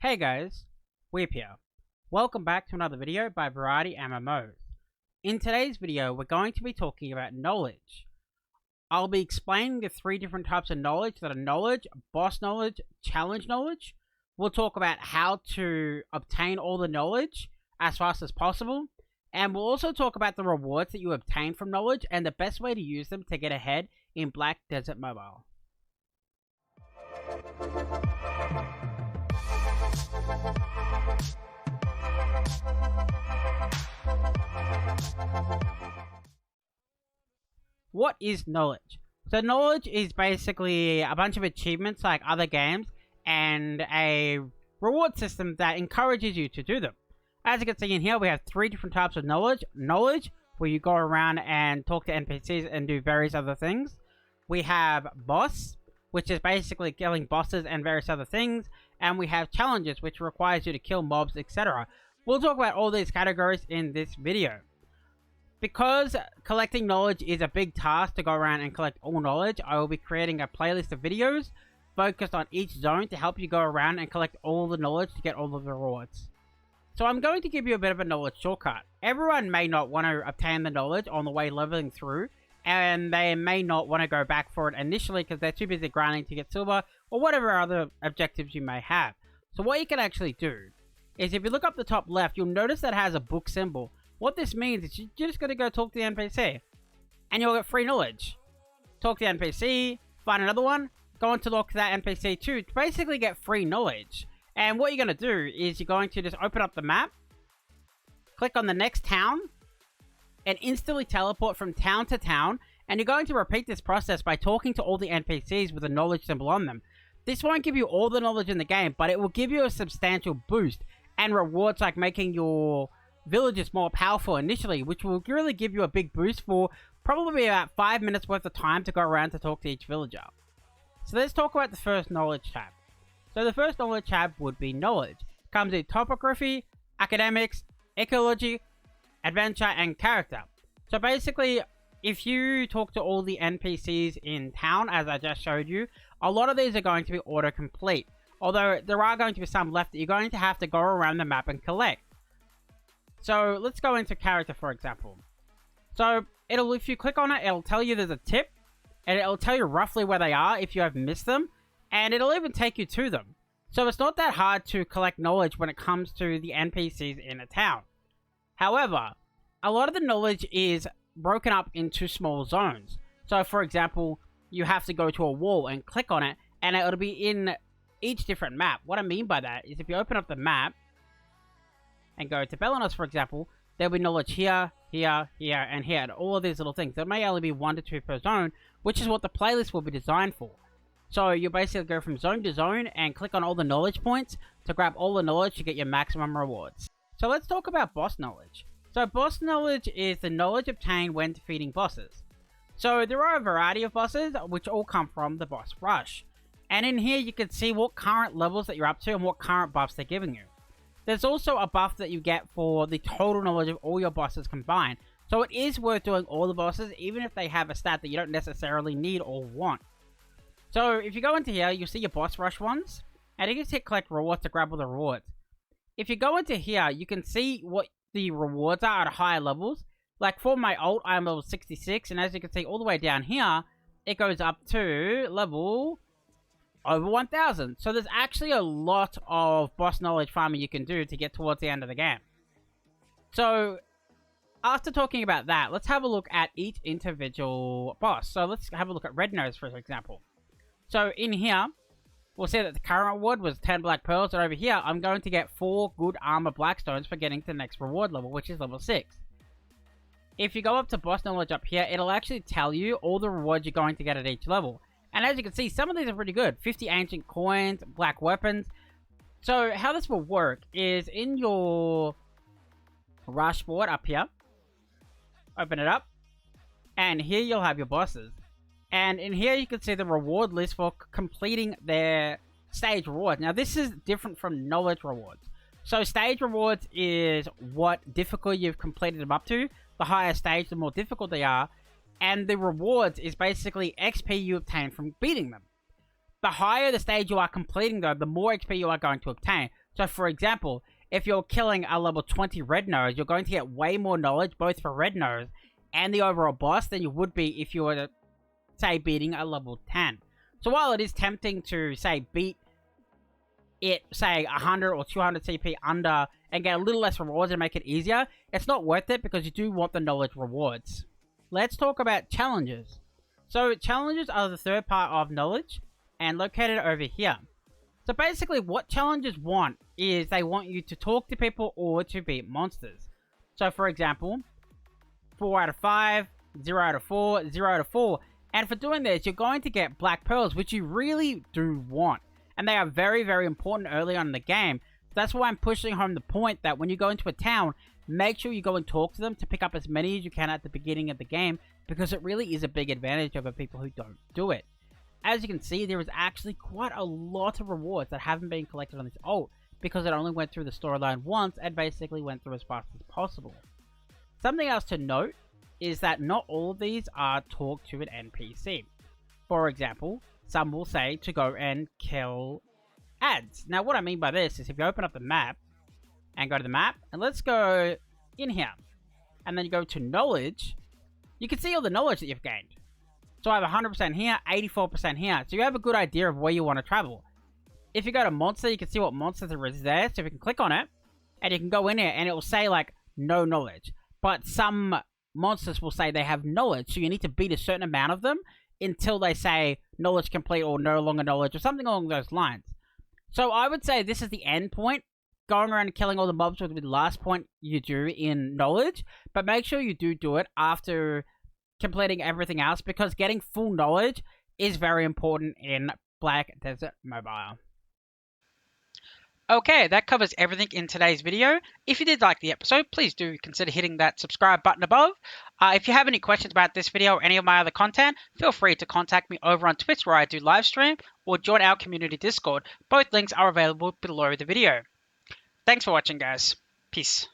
Hey guys, Weep here. Welcome back to another video by Varietymmos. In today's video, we're going to be talking about knowledge. I'll be explaining the three different types of knowledge that are knowledge, boss knowledge, challenge knowledge. We'll talk about how to obtain all the knowledge as fast as possible. And we'll also talk about the rewards that you obtain from knowledge and the best way to use them to get ahead in Black Desert Mobile. What is knowledge? So knowledge is basically a bunch of achievements like other games and a reward system that encourages you to do them. As you can see in here, we have three different types of knowledge. Knowledge, where you go around and talk to NPCs and do various other things. We have boss, which is basically killing bosses and various other things. And we have challenges, which requires you to kill mobs, etc. We'll talk about all these categories in this video. Because collecting knowledge is a big task to go around and collect all knowledge, I will be creating a playlist of videos focused on each zone to help you go around and collect all the knowledge to get all of the rewards. So I'm going to give you a bit of a knowledge shortcut. Everyone may not want to obtain the knowledge on the way leveling through, and they may not want to go back for it initially because they're too busy grinding to get silver or whatever other objectives you may have. So what you can actually do is if you look up the top left, you'll notice that it has a book symbol. What this means is you're just going to go talk to the NPC and you'll get free knowledge. Talk to the NPC, find another one, go on to talk to that NPC too to basically get free knowledge. And what you're going to do is you're going to just open up the map, click on the next town, and instantly teleport from town to town. And you're going to repeat this process by talking to all the NPCs with a knowledge symbol on them. This won't give you all the knowledge in the game, but it will give you a substantial boost and rewards like making your villages more powerful initially, which will really give you a big boost for probably about 5 minutes worth of time to go around to talk to each villager. So let's talk about the first knowledge tab. So the first knowledge tab would be knowledge. It comes in topography, academics, ecology, adventure, and character. So basically, if you talk to all the NPCs in town, as I just showed you, a lot of these are going to be autocomplete. Although there are going to be some left that you're going to have to go around the map and collect. So let's go into character, for example. So if you click on it, it'll tell you there's a tip, and it'll tell you roughly where they are if you have missed them, and it'll even take you to them. So it's not that hard to collect knowledge when it comes to the NPCs in a town. However, a lot of the knowledge is broken up into small zones. So for example, you have to go to a wall and click on it, and it'll be in each different map. What I mean by that is if you open up the map and go to Varietymmos, for example, there'll be knowledge here, here, here, and here, and all of these little things. There may only be 1 to 2 per zone, which is what the playlist will be designed for. So you basically go from zone to zone and click on all the knowledge points to grab all the knowledge to get your maximum rewards. So let's talk about boss knowledge. So boss knowledge is the knowledge obtained when defeating bosses. So there are a variety of bosses, which all come from the boss rush. And in here you can see what current levels that you're up to and what current buffs they're giving you. There's also a buff that you get for the total knowledge of all your bosses combined. So it is worth doing all the bosses, even if they have a stat that you don't necessarily need or want. So if you go into here, you'll see your boss rush ones, and you can hit collect rewards to grab all the rewards. If you go into here, you can see what the rewards are at higher levels. Like for my ult, I'm level 66, and as you can see all the way down here, it goes up to level over 1000. So there's actually a lot of boss knowledge farming you can do to get towards the end of the game. So after talking about that, let's have a look at each individual boss. So let's have a look at Red Nose, for example. So in here, we'll see that the current reward was 10 black pearls, and over here, I'm going to get 4 good armor blackstones for getting to the next reward level, which is level 6. If you go up to boss knowledge up here, it'll actually tell you all the rewards you're going to get at each level. And as you can see, some of these are pretty good. 50 ancient coins, black weapons. So how this will work is in your rush board up here, open it up, and here you'll have your bosses. And in here you can see the reward list for completing their stage rewards. Now this is different from knowledge rewards. So stage rewards is what difficulty you've completed them up to. The higher stage, the more difficult they are. And the rewards is basically XP you obtain from beating them. The higher the stage you are completing though, the more XP you are going to obtain. So for example, if you're killing a level 20 red nose, you're going to get way more knowledge both for red nose and the overall boss than you would be if you were to, say, beating a level 10. So while it is tempting to, say, beat it, say, 100 or 200 CP under and get a little less rewards and make it easier, it's not worth it because you do want the knowledge rewards. Let's talk about challenges. So challenges are the third part of knowledge and located over here. So basically what challenges want is they want you to talk to people or to beat monsters. So for example, 4 out of 5, 0 out of 4, 0 out of 4. And for doing this, you're going to get black pearls, which you really do want. And they are very, very important early on in the game. That's why I'm pushing home the point that when you go into a town, make sure you go and talk to them to pick up as many as you can at the beginning of the game, because it really is a big advantage over people who don't do it. As you can see, there is actually quite a lot of rewards that haven't been collected on this ult, because it only went through the storyline once and basically went through as fast as possible. Something else to note is that not all of these are talked to an NPC. For example, some will say to go and kill ads. Now what I mean by this is if you open up the map and go to the map, and let's go in here, and then you go to knowledge, you can see all the knowledge that you've gained. So I have 100% here, 84% here, so you have a good idea of where you want to travel. If you go to monster, you can see what monsters there is there, so if you can click on it, and you can go in here, and it will say like, no knowledge. But some monsters will say they have knowledge, so you need to beat a certain amount of them until they say knowledge complete or no longer knowledge or something along those lines. So I would say this is the end point. Going around and killing all the mobs would be the last point you do in knowledge, but make sure you do it after completing everything else, because getting full knowledge is very important in Black Desert Mobile. Okay, that covers everything in today's video. If you did like the episode, please do consider hitting that subscribe button above. If you have any questions about this video or any of my other content, feel free to contact me over on Twitch where I do live stream, or join our community Discord. Both links are available below the video. Thanks for watching, guys. Peace.